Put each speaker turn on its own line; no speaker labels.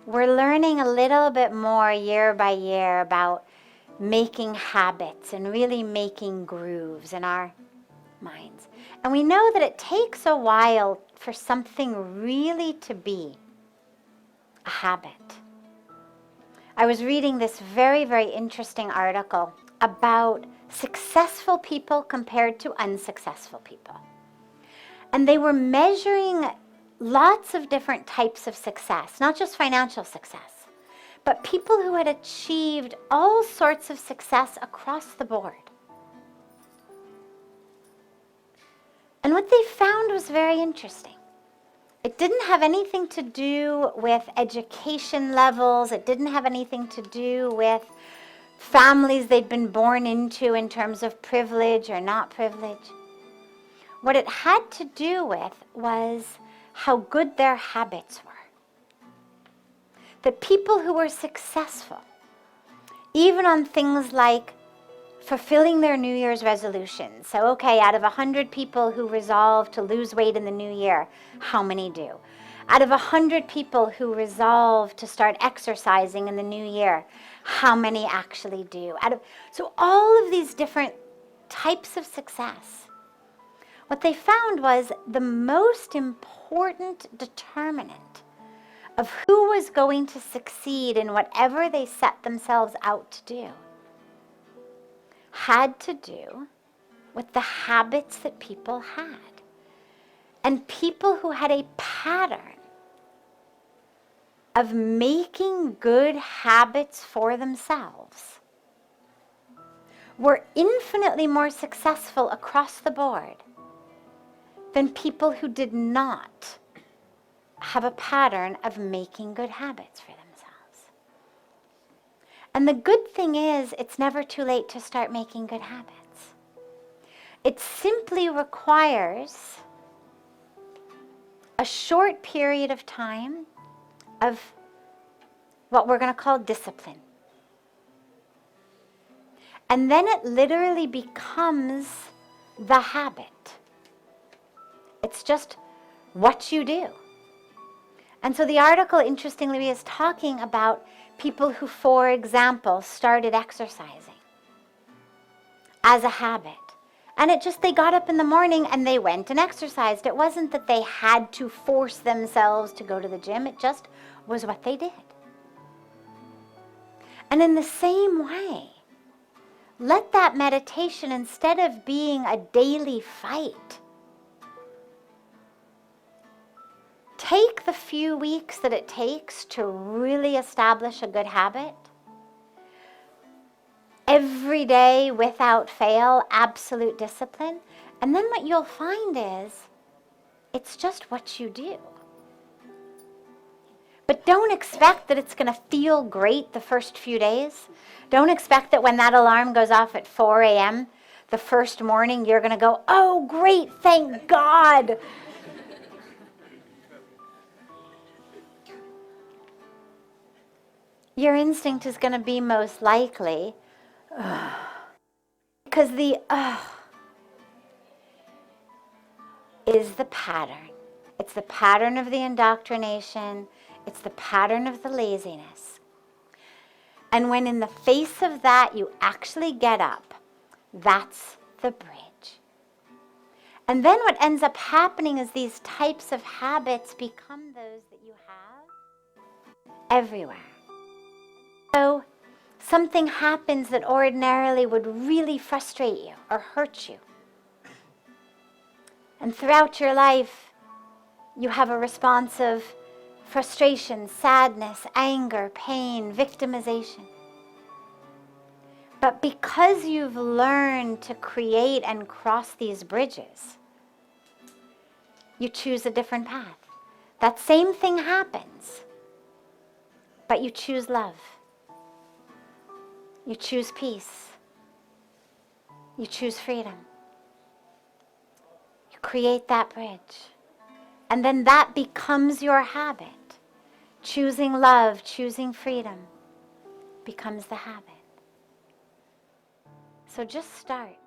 we're learning a little bit more year by year about making habits and really making grooves in our minds. And we know that it takes a while for something really to be a habit. I was reading this very, very interesting article about successful people compared to unsuccessful people. And they were measuring lots of different types of success, not just financial success, but people who had achieved all sorts of success across the board. And what they found was very interesting. It didn't have anything to do with education levels. It didn't have anything to do with families they'd been born into in terms of privilege or not privilege. What it had to do with was how good their habits were. The people who were successful, even on things like fulfilling their New Year's resolutions. So, okay, out of 100 people who resolve to lose weight in the new year, how many do? Out of 100 people who resolve to start exercising in the new year, how many actually do? So all of these different types of success, what they found was the most important determinant of who was going to succeed in whatever they set themselves out to do had to do with the habits that people had. And people who had a pattern of making good habits for themselves were infinitely more successful across the board than people who did not have a pattern of making good habits for themselves. And the good thing is, it's never too late to start making good habits. It simply requires a short period of time of what we're going to call discipline. And then it literally becomes the habit. It's just what you do. And so the article, interestingly, is talking about people who, for example, started exercising as a habit. And they got up in the morning and they went and exercised. It wasn't that they had to force themselves to go to the gym. It just was what they did. And in the same way, let that meditation, instead of being a daily fight, take the few weeks that it takes to really establish a good habit. Every day, without fail, absolute discipline. And then what you'll find is, it's just what you do. But don't expect that it's going to feel great the first few days. Don't expect that when that alarm goes off at 4 a.m., the first morning, you're going to go, oh, great, thank God. Your instinct is going to be most likely, because the is the pattern. It's the pattern of the indoctrination. It's the pattern of the laziness. And when in the face of that you actually get up, that's the bridge. And then what ends up happening is these types of habits become those that you have everywhere. So something happens that ordinarily would really frustrate you or hurt you. And throughout your life, you have a response of frustration, sadness, anger, pain, victimization. But because you've learned to create and cross these bridges, you choose a different path. That same thing happens, but you choose love. You choose peace. You choose freedom. You create that bridge. And then that becomes your habit. Choosing love, choosing freedom becomes the habit. So just start.